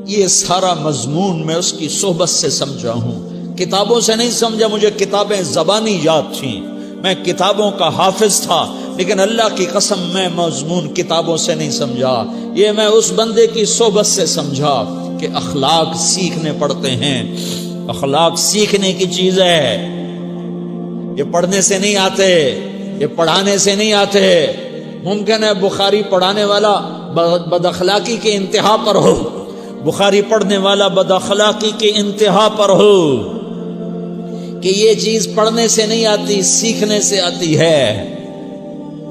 یہ سارا مضمون میں اس کی صحبت سے سمجھا ہوں، کتابوں سے نہیں سمجھا۔ مجھے کتابیں زبانی یاد تھیں، میں کتابوں کا حافظ تھا، لیکن اللہ کی قسم میں مضمون کتابوں سے نہیں سمجھا، یہ میں اس بندے کی صحبت سے سمجھا کہ اخلاق سیکھنے پڑتے ہیں۔ اخلاق سیکھنے کی چیز ہے، یہ پڑھنے سے نہیں آتے، یہ پڑھانے سے نہیں آتے۔ ممکن ہے بخاری پڑھانے والا بد اخلاقی کے انتہا پر ہو، بخاری پڑھنے والا بد اخلاقی کے انتہا پر ہو، کہ یہ چیز پڑھنے سے نہیں آتی، سیکھنے سے آتی ہے۔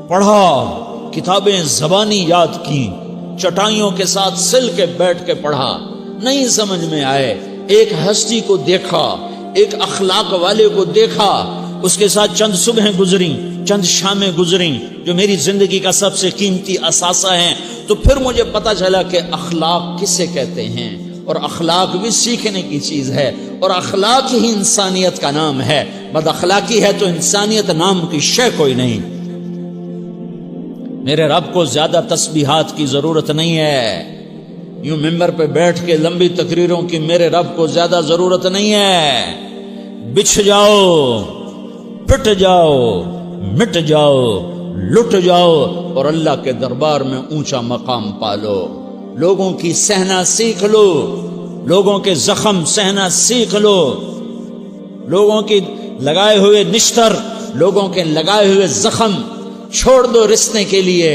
پڑھا، کتابیں زبانی یاد کی، چٹائیوں کے ساتھ سل کے بیٹھ کے پڑھا، نہیں سمجھ میں آئے، ایک ہستی کو دیکھا، ایک اخلاق والے کو دیکھا، اس کے ساتھ چند صبحیں گزری، چند شامیں گزریں جو میری زندگی کا سب سے قیمتی اثاثہ ہیں، تو پھر مجھے پتا چلا کہ اخلاق کسے کہتے ہیں، اور اخلاق بھی سیکھنے کی چیز ہے، اور اخلاق ہی انسانیت کا نام ہے۔ بد اخلاقی ہے تو انسانیت نام کی شے کوئی نہیں۔ میرے رب کو زیادہ تسبیحات کی ضرورت نہیں ہے، یوں ممبر پہ بیٹھ کے لمبی تقریروں کی میرے رب کو زیادہ ضرورت نہیں ہے۔ بچھ جاؤ، پٹ جاؤ، مٹ جاؤ، لٹ جاؤ، اور اللہ کے دربار میں اونچا مقام پالو۔ لوگوں کی سہنا سیکھ لو، لوگوں کے زخم سہنا سیکھ لو، لوگوں کی لگائے ہوئے نشتر، لوگوں کے لگائے ہوئے زخم چھوڑ دو رسنے کے لیے،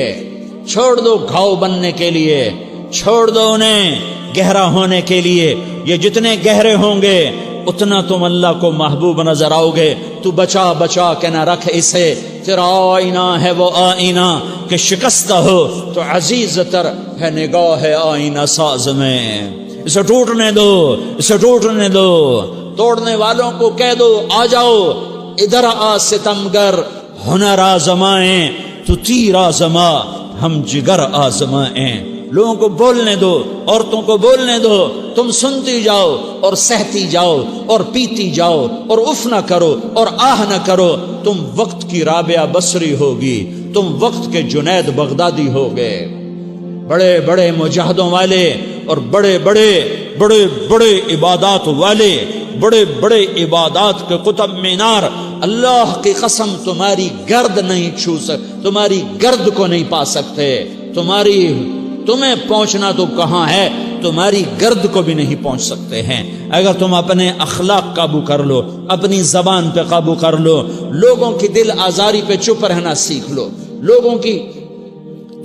چھوڑ دو گھاؤ بننے کے لیے، چھوڑ دو انہیں گہرا ہونے کے لیے۔ یہ جتنے گہرے ہوں گے اتنا تم اللہ کو محبوب نظر آؤ گے۔ تو بچا بچا کے نہ رکھ اسے، تیرا آئینہ ہے وہ آئینہ کہ شکستہ ہو تو عزیز تر ہے نگاہ آئینہ ساز میں۔ اسے ٹوٹنے دو، اسے ٹوٹنے دو۔ توڑنے والوں کو کہہ دو آ جاؤ ادھر آ ستمگر، ہنر آزمائیں تو تیر آزما، ہم جگر آزمائیں۔ لوگوں کو بولنے دو، عورتوں کو بولنے دو، تم سنتی جاؤ اور سہتی جاؤ اور پیتی جاؤ اور اف نہ کرو اور آہ نہ کرو۔ تم وقت کی رابعہ بصری ہوگی، تم وقت کے جنید بغدادی ہوگے۔ بڑے بڑے مجاہدوں والے اور بڑے بڑے بڑے بڑے عبادات والے، بڑے بڑے عبادات کے قطب مینار، اللہ کی قسم تمہاری گرد نہیں چھو سکتے، تمہاری گرد کو نہیں پا سکتے۔ تمہیں پہنچنا تو کہاں ہے، تمہاری گرد کو بھی نہیں پہنچ سکتے ہیں۔ اگر تم اپنے اخلاق قابو کر لو، اپنی زبان پہ قابو کر لو، لوگوں کی دل آزاری پہ چپ رہنا سیکھ لو، لوگوں کی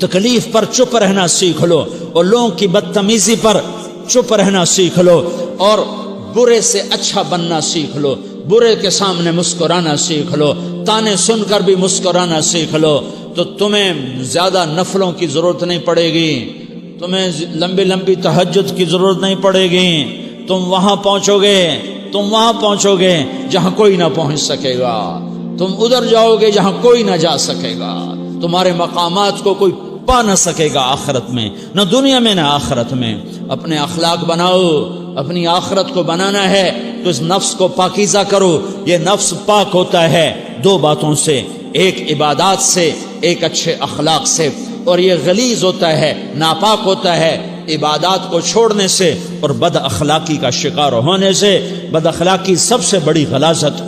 تکلیف پر چپ رہنا سیکھ لو، اور لوگوں کی بدتمیزی پر چپ رہنا سیکھ لو، اور برے سے اچھا بننا سیکھ لو، برے کے سامنے مسکرانا سیکھ لو، تانے سن کر بھی مسکرانا سیکھ لو، تو تمہیں زیادہ نفلوں کی ضرورت نہیں پڑے گی، تمہیں لمبی لمبی تہجد کی ضرورت نہیں پڑے گی۔ تم وہاں پہنچو گے، تم وہاں پہنچو گے جہاں کوئی نہ پہنچ سکے گا، تم ادھر جاؤ گے جہاں کوئی نہ جا سکے گا، تمہارے مقامات کو کوئی پا نہ سکے گا آخرت میں، نہ دنیا میں نہ آخرت میں۔ اپنے اخلاق بناؤ، اپنی آخرت کو بنانا ہے تو اس نفس کو پاکیزہ کرو۔ یہ نفس پاک ہوتا ہے دو باتوں سے، ایک عبادات سے، ایک اچھے اخلاق سے، اور یہ غلیظ ہوتا ہے، ناپاک ہوتا ہے عبادات کو چھوڑنے سے اور بد اخلاقی کا شکار ہونے سے۔ بد اخلاقی سب سے بڑی غلاظت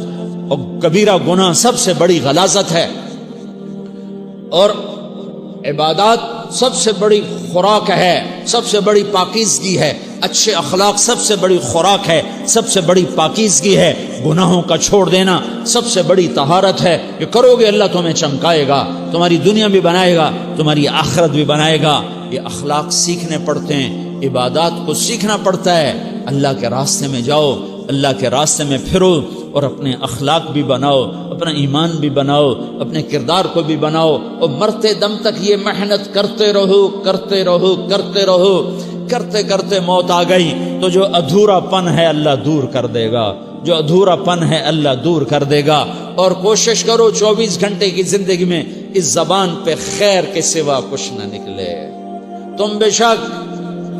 اور کبیرہ گناہ سب سے بڑی غلاظت ہے، اور عبادات سب سے بڑی خوراک ہے، سب سے بڑی پاکیزگی ہے۔ اچھے اخلاق سب سے بڑی خوراک ہے، سب سے بڑی پاکیزگی ہے۔ گناہوں کا چھوڑ دینا سب سے بڑی طہارت ہے۔ یہ کرو گے اللہ تمہیں چمکائے گا، تمہاری دنیا بھی بنائے گا، تمہاری آخرت بھی بنائے گا۔ یہ اخلاق سیکھنے پڑتے ہیں، عبادات کو سیکھنا پڑتا ہے۔ اللہ کے راستے میں جاؤ، اللہ کے راستے میں پھرو، اور اپنے اخلاق بھی بناؤ، اپنا ایمان بھی بناؤ، اپنے کردار کو بھی بناؤ، اور مرتے دم تک یہ محنت کرتے رہو، کرتے رہو، کرتے رہو۔ کرتے کرتے موت آ گئی تو جو ادھورا پن ہے اللہ دور کر دے گا، جو ادھورا پن ہے اللہ دور کر دے گا۔ اور کوشش کرو 24 گھنٹے کی زندگی میں اس زبان پہ خیر کے سوا کچھ نہ نکلے۔ تم بے شک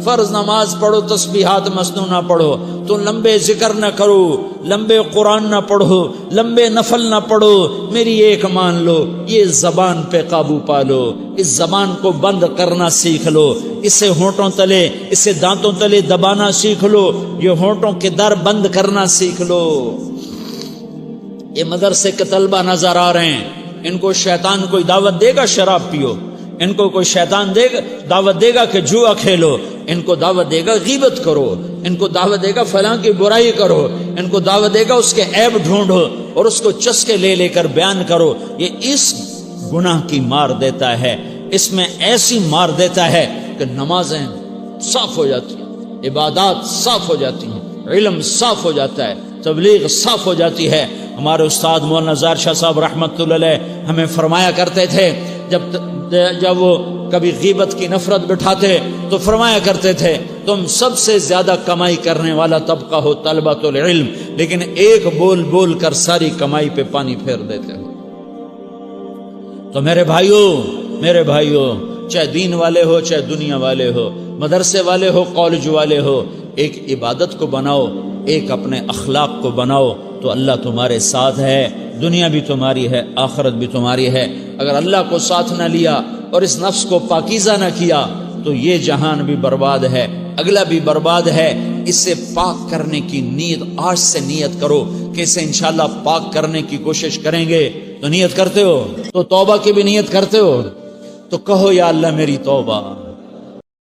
فرض نماز پڑھو تسبیحات مسنون نہ پڑھو، تو لمبے ذکر نہ کرو، لمبے قرآن نہ پڑھو، لمبے نفل نہ پڑھو، میری ایک مان لو، یہ زبان پہ قابو پا لو، اس زبان کو بند کرنا سیکھ لو، اسے ہونٹوں تلے، اسے دانتوں تلے دبانا سیکھ لو، یہ ہونٹوں کے در بند کرنا سیکھ لو۔ یہ مدرسے کے طلبہ نظر آ رہے ہیں، ان کو شیطان کوئی دعوت دے گا شراب پیو، ان کو کوئی شیطان دعوت دے گا کہ جوا کھیلو، ان کو دعوت دے گا غیبت کرو، ان کو دعوت دے گا فلاں کی برائی کرو، ان کو دعوت دے گا اس کے عیب ڈھونڈو اور اس کو چسکے لے لے کر بیان کرو۔ یہ اس گناہ کی مار دیتا ہے، اس میں ایسی مار دیتا ہے کہ نمازیں صاف ہو جاتی ہیں، عبادات صاف ہو جاتی ہیں، علم صاف ہو جاتا ہے، تبلیغ صاف ہو جاتی ہے۔ ہمارے استاد مولانا زار شاہ صاحب رحمۃ اللہ علیہ ہمیں فرمایا کرتے تھے، جب وہ کبھی غیبت کی نفرت بٹھاتے تو فرمایا کرتے تھے تم سب سے زیادہ کمائی کرنے والا طبقہ ہو طلبۃ العلم، لیکن ایک بول بول کر ساری کمائی پہ پانی پھیر دیتے ہو۔ تو میرے بھائیوں چاہے دین والے ہو چاہے دنیا والے ہو، مدرسے والے ہو کالج والے ہو، ایک عبادت کو بناؤ، ایک اپنے اخلاق کو بناؤ، تو اللہ تمہارے ساتھ ہے، دنیا بھی تمہاری ہے، آخرت بھی تمہاری ہے۔ اگر اللہ کو ساتھ نہ لیا اور اس نفس کو پاکیزہ نہ کیا تو یہ جہان بھی برباد ہے، اگلا بھی برباد ہے۔ اسے پاک کرنے کی نیت آج سے نیت کرو کہ اسے انشاءاللہ پاک کرنے کی کوشش کریں گے۔ تو نیت کرتے ہو تو توبہ کی بھی نیت کرتے ہو، تو کہو یا اللہ میری توبہ،